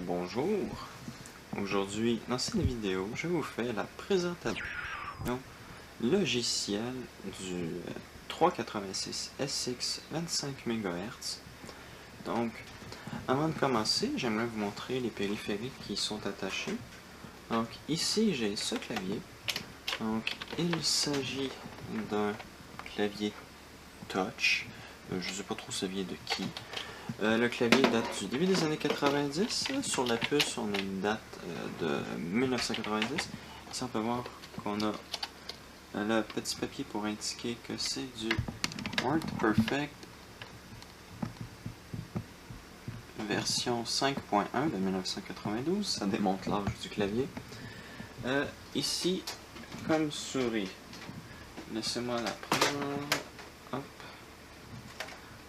bonjour. Aujourd'hui, dans cette vidéo, je vous fais la présentation logicielle du 386 SX 25 MHz. Donc, avant de commencer, j'aimerais vous montrer les périphériques qui sont attachés. Donc, ici, j'ai ce clavier. Donc, il s'agit d'un clavier touch. Je ne sais pas trop ça vient de qui. Le clavier date du début des années 90. Sur la puce, on a une date de 1990. Ici, on peut voir qu'on a le petit papier pour indiquer que c'est du WordPerfect version 5.1 de 1992. Ça démontre l'âge du clavier. Ici, comme souris, laissez-moi la prendre. Hop.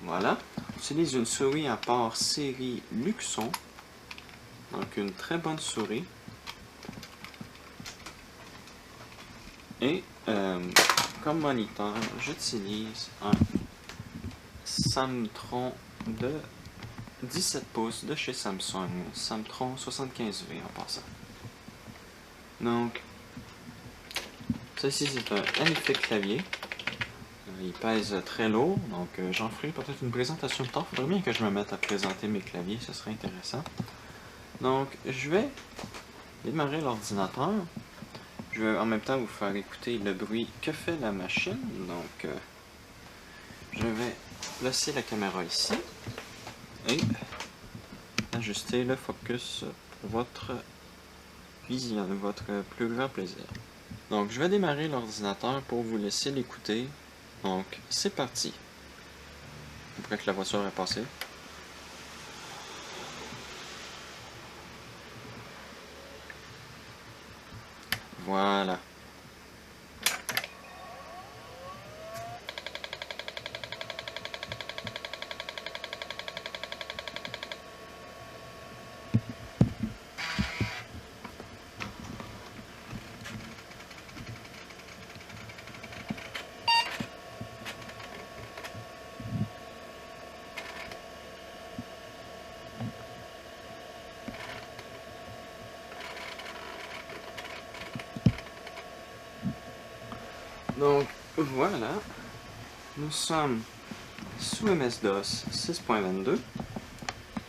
Voilà. On utilise une souris à part série Luxon. Donc une très bonne souris. Et comme moniteur, j'utilise un Samtron de 17 pouces de chez Samsung. Samtron 75V en passant. Donc, ceci c'est un magnifique clavier. Il pèse très lourd, donc j'en ferai peut-être une présentation plus tard. Il faudrait bien que je me mette à présenter mes claviers, ce serait intéressant. Donc, je vais démarrer l'ordinateur. Je vais en même temps vous faire écouter le bruit que fait la machine. Donc, je vais placer la caméra ici et ajuster le focus pour votre vision, votre plus grand plaisir. Donc, je vais démarrer l'ordinateur pour vous laisser l'écouter. Donc, c'est parti. Après que la voiture est passée. Voilà. Donc, voilà. Nous sommes sous MS-DOS 6.22.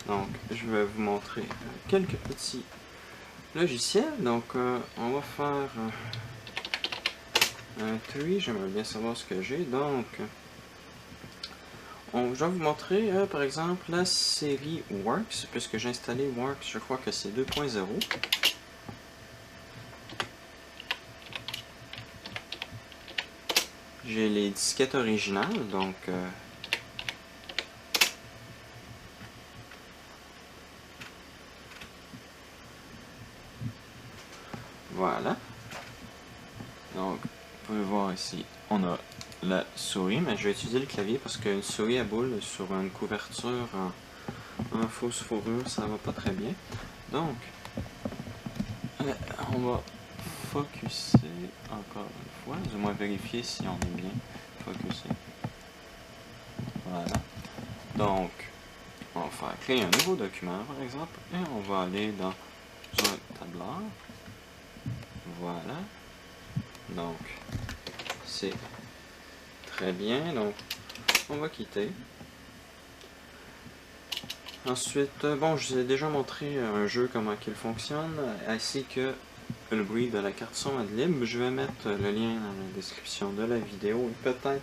Donc, je vais vous montrer quelques petits logiciels. Donc, on va faire un tri. J'aimerais bien savoir ce que j'ai. Donc, je vais vous montrer, par exemple, la série Works. Puisque j'ai installé Works, je crois que c'est 2.0. J'ai les disquettes originales, donc voilà. Donc, vous pouvez voir ici, on a la souris, mais je vais utiliser le clavier parce qu'une souris à boule sur une couverture en fausse fourrure, ça va pas très bien. Donc, on va focuser encore une fois, du moins vérifier si on est bien focusé. Voilà. Donc, on va faire créer un nouveau document, par exemple, et on va aller dans un tableur. Voilà. Donc, c'est très bien. Donc, on va quitter. Ensuite, bon, je vous ai déjà montré un jeu, comment il fonctionne, ainsi que le bruit de la carte son Adlib. Je vais mettre le lien dans la description de la vidéo et peut-être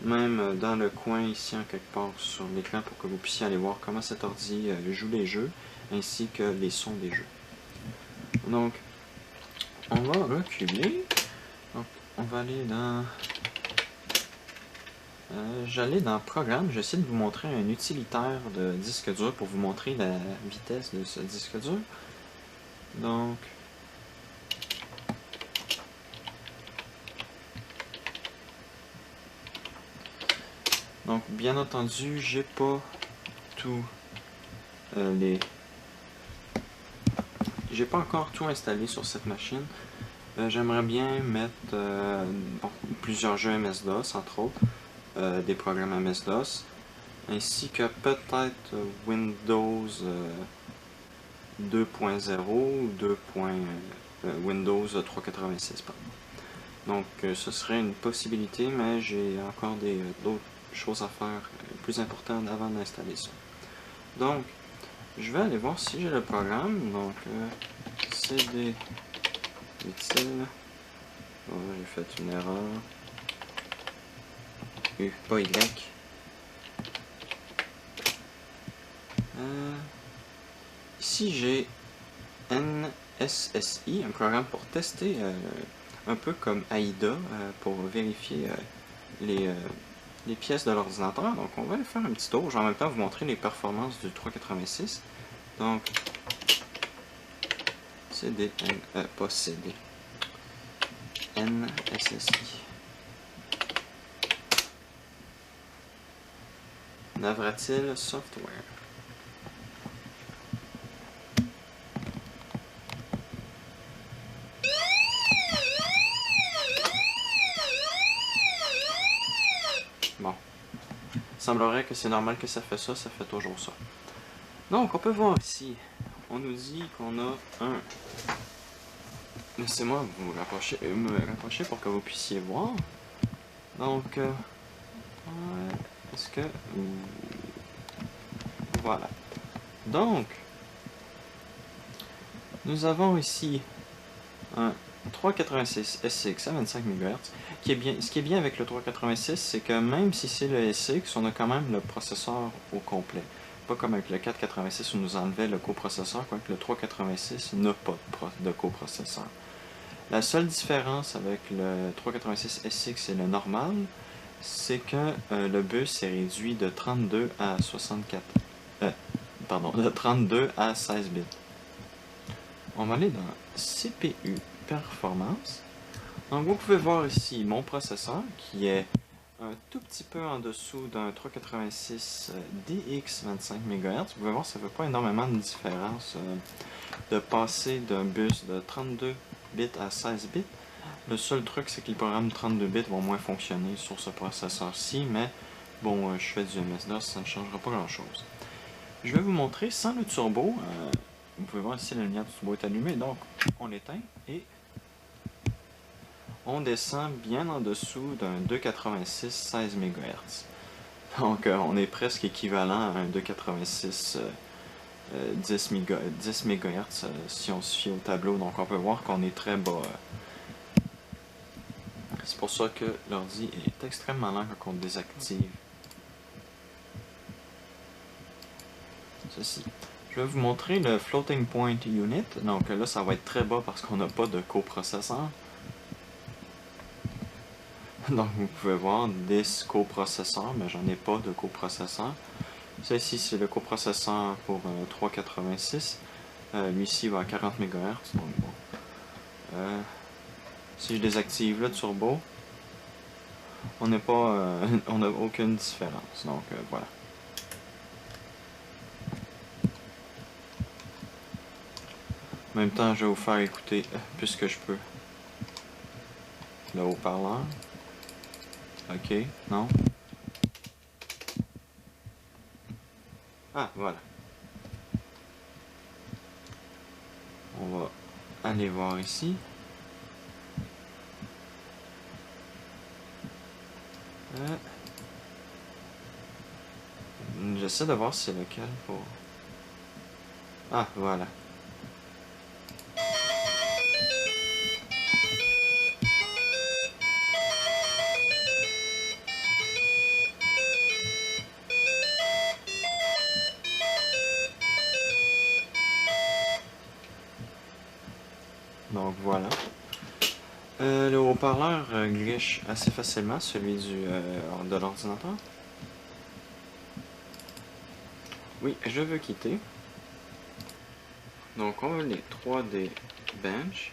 même dans le coin ici en quelque part sur l'écran pour que vous puissiez aller voir comment cet ordi joue les jeux, ainsi que les sons des jeux. Donc, on va reculer. Donc, on va aller dans... j'allais dans Programme. J'essaie de vous montrer un utilitaire de disque dur pour vous montrer la vitesse de ce disque dur. Donc bien entendu, j'ai pas tout j'ai pas encore tout installé sur cette machine. J'aimerais bien mettre bon, plusieurs jeux MS-DOS, entre autres, des programmes MS-DOS, ainsi que peut-être Windows 2.0 ou Windows 3.86. Donc ce serait une possibilité, mais j'ai encore d'autres choses à faire plus importantes avant d'installer ça. Donc je vais aller voir si j'ai le programme. Donc cd utile. Oh, j'ai fait une erreur. U, pas Y. Ici j'ai NSSI, un programme pour tester un peu comme AIDA pour vérifier les pièces de l'ordinateur. Donc on va aller faire un petit tour. Je vais en même temps vous montrer les performances du 386. Donc CD, pas CD, NSSI. Navratil Software. Bon. Il semblerait que c'est normal que ça fait ça fait toujours ça. Donc, on peut voir ici, on nous dit qu'on a un... Laissez-moi vous me rapprocher pour que vous puissiez voir. Donc, est-ce que... Voilà. Donc, nous avons ici un 386 SX à 25 MHz. Ce qui est bien avec le 386, c'est que même si c'est le SX, on a quand même le processeur au complet. Pas comme avec le 486 où nous enlevait le coprocesseur, quoique le 386 n'a pas de coprocesseur. La seule différence avec le 386 SX et le normal, c'est que le bus est réduit de 32 à 64. De 32 à 16 bits. On va aller dans CPU Performance. Donc vous pouvez voir ici mon processeur qui est un tout petit peu en dessous d'un 386 DX 25 MHz. Vous pouvez voir, ça ne fait pas énormément de différence de passer d'un bus de 32 bits à 16 bits. Le seul truc, c'est que les programmes 32 bits vont moins fonctionner sur ce processeur-ci, mais bon, je fais du MS-DOS, ça ne changera pas grand-chose. Je vais vous montrer sans le turbo. Vous pouvez voir ici la lumière du turbo est allumée, donc on l'éteint et on descend bien en dessous d'un 286 16 MHz. Donc on est presque équivalent à un 286 10 MHz si on se fie au tableau. Donc on peut voir qu'on est très bas. C'est pour ça que l'ordi est extrêmement lent quand on désactive ceci. Je vais vous montrer le Floating Point Unit. Donc là, ça va être très bas parce qu'on n'a pas de coprocesseur. Donc vous pouvez voir des coprocesseurs, mais j'en ai pas de coprocesseur. Ça ici, c'est le coprocesseur pour 386. Lui-ci va à 40 MHz. Donc bon. Si je désactive le turbo, on n'a pas, on n'a aucune différence. Donc voilà. En même temps, je vais vous faire écouter, puisque je peux, le haut-parleur. Ok, non. Ah, voilà. On va aller voir ici. J'essaie de voir c'est lequel pour... Ah, voilà. Donc voilà. Le haut-parleur glitch assez facilement, celui de l'ordinateur. Oui, je veux quitter. Donc on va les 3D Bench.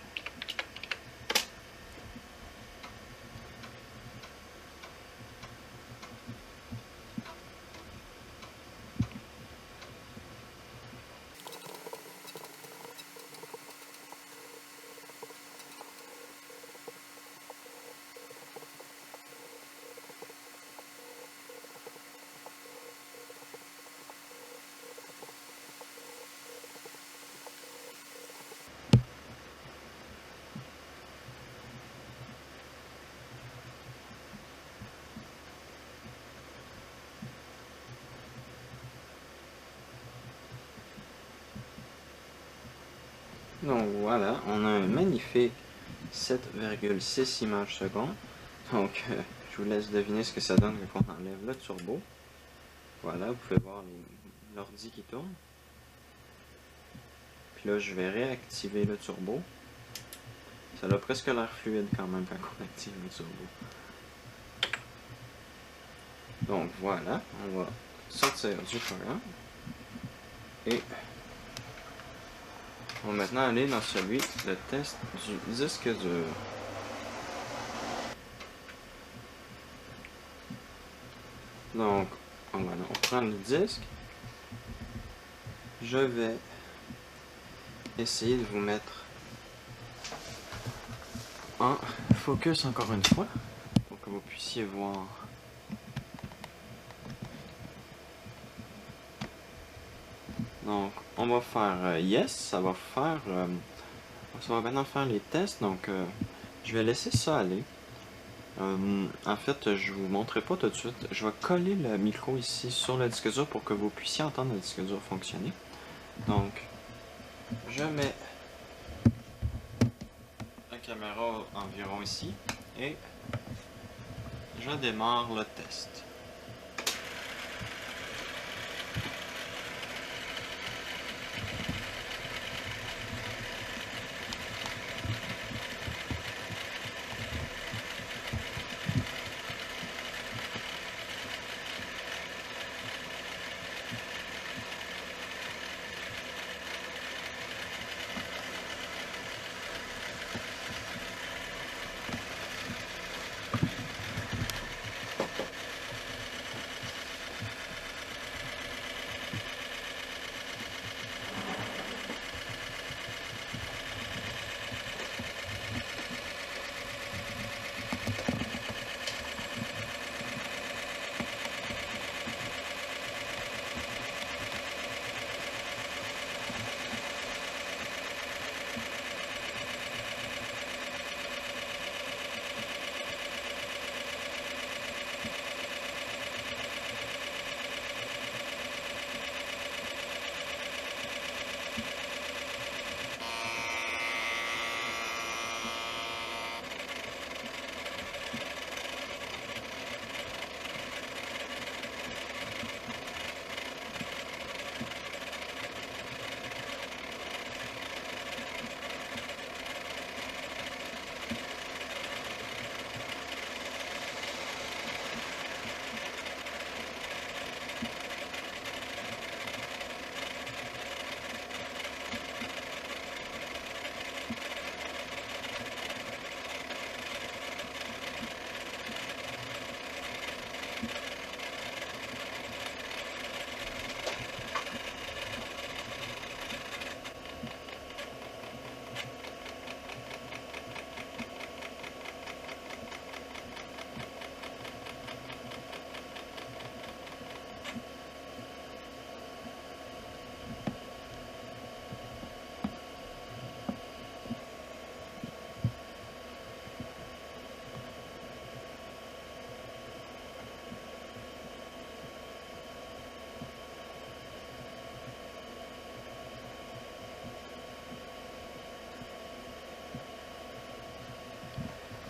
Donc voilà, on a un magnifique 7,6 images secondes. Donc je vous laisse deviner ce que ça donne quand on enlève le turbo. Voilà, vous pouvez voir l'ordi qui tourne. Puis là, je vais réactiver le turbo. Ça a presque l'air fluide quand même quand on active le turbo. Donc voilà, on va sortir du programme. Et on va maintenant aller dans celui de test du disque dur. Donc, on prend le disque. Je vais essayer de vous mettre en focus encore une fois pour que vous puissiez voir. Donc, on va faire yes, ça va maintenant faire les tests. Donc, je vais laisser ça aller. En fait, je vous montrerai pas tout de suite. Je vais coller le micro ici sur le disque dur pour que vous puissiez entendre le disque dur fonctionner. Donc, je mets la caméra environ ici et je démarre le test.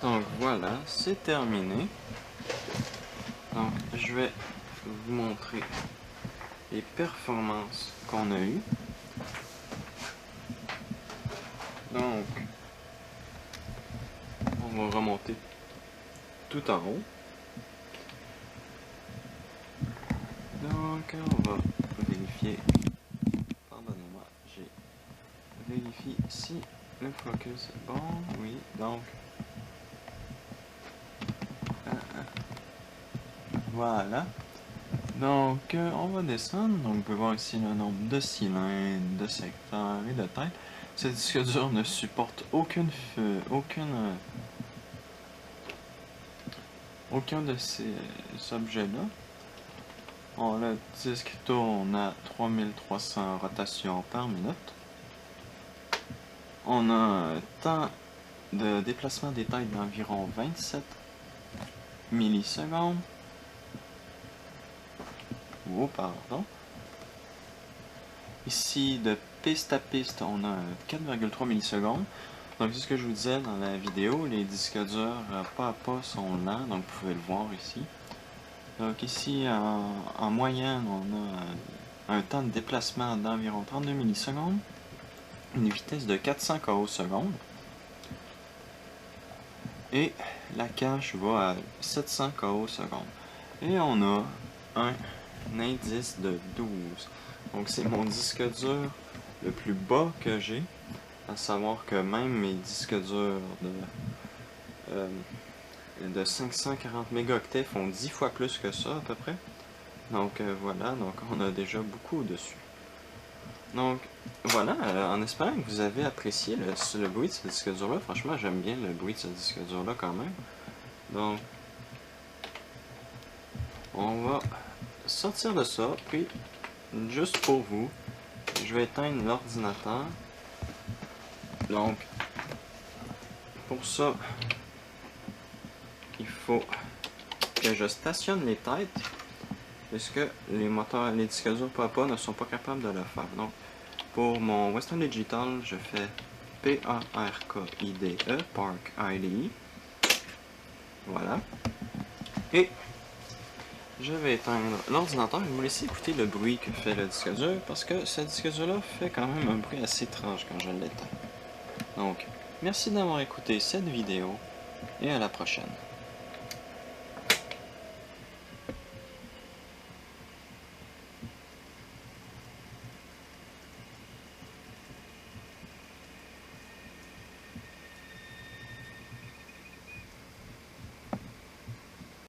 Donc voilà, c'est terminé. Donc je vais vous montrer les performances qu'on a eues. Donc, on va remonter tout en haut. Donc, on va vérifier. Pardonnez-moi, j'ai vérifié si le focus est bon. Oui, donc. Voilà. Donc, on va descendre. Donc, vous pouvez voir ici le nombre de cylindres, de secteurs et de têtes. Ce disque dur ne supporte aucun de ces objets-là. Le disque tourne à 3300 rotations par minute. On a un temps de déplacement des têtes d'environ 27 millisecondes. Oh, pardon. Ici, de piste à piste, on a 4,3 millisecondes. Donc, c'est ce que je vous disais dans la vidéo, les disques durs pas à pas sont lents, donc vous pouvez le voir ici. Donc ici, en moyenne, on a un temps de déplacement d'environ 32 millisecondes, une vitesse de 400 kO secondes, et la cache va à 700 kO secondes. Et on a un indice de 12. Donc c'est mon disque dur le plus bas que j'ai, à savoir que même mes disques durs de 540 mégaoctets font 10 fois plus que ça à peu près. Donc voilà, donc on a déjà beaucoup dessus. Donc voilà, en espérant que vous avez apprécié le bruit de ce disque dur là. Franchement, j'aime bien le bruit de ce disque dur là quand même. Donc on va sortir de ça, puis juste pour vous, je vais éteindre l'ordinateur. Donc pour ça, il faut que je stationne les têtes, puisque les disques durs Papa ne sont pas capables de le faire. Donc pour mon Western Digital, je fais PARKIDE, Park IDE. Voilà. Et je vais éteindre l'ordinateur et vous laisser écouter le bruit que fait le disque dur, parce que ce disque dur là fait quand même un bruit assez étrange quand je l'éteins. Donc, merci d'avoir écouté cette vidéo et à la prochaine.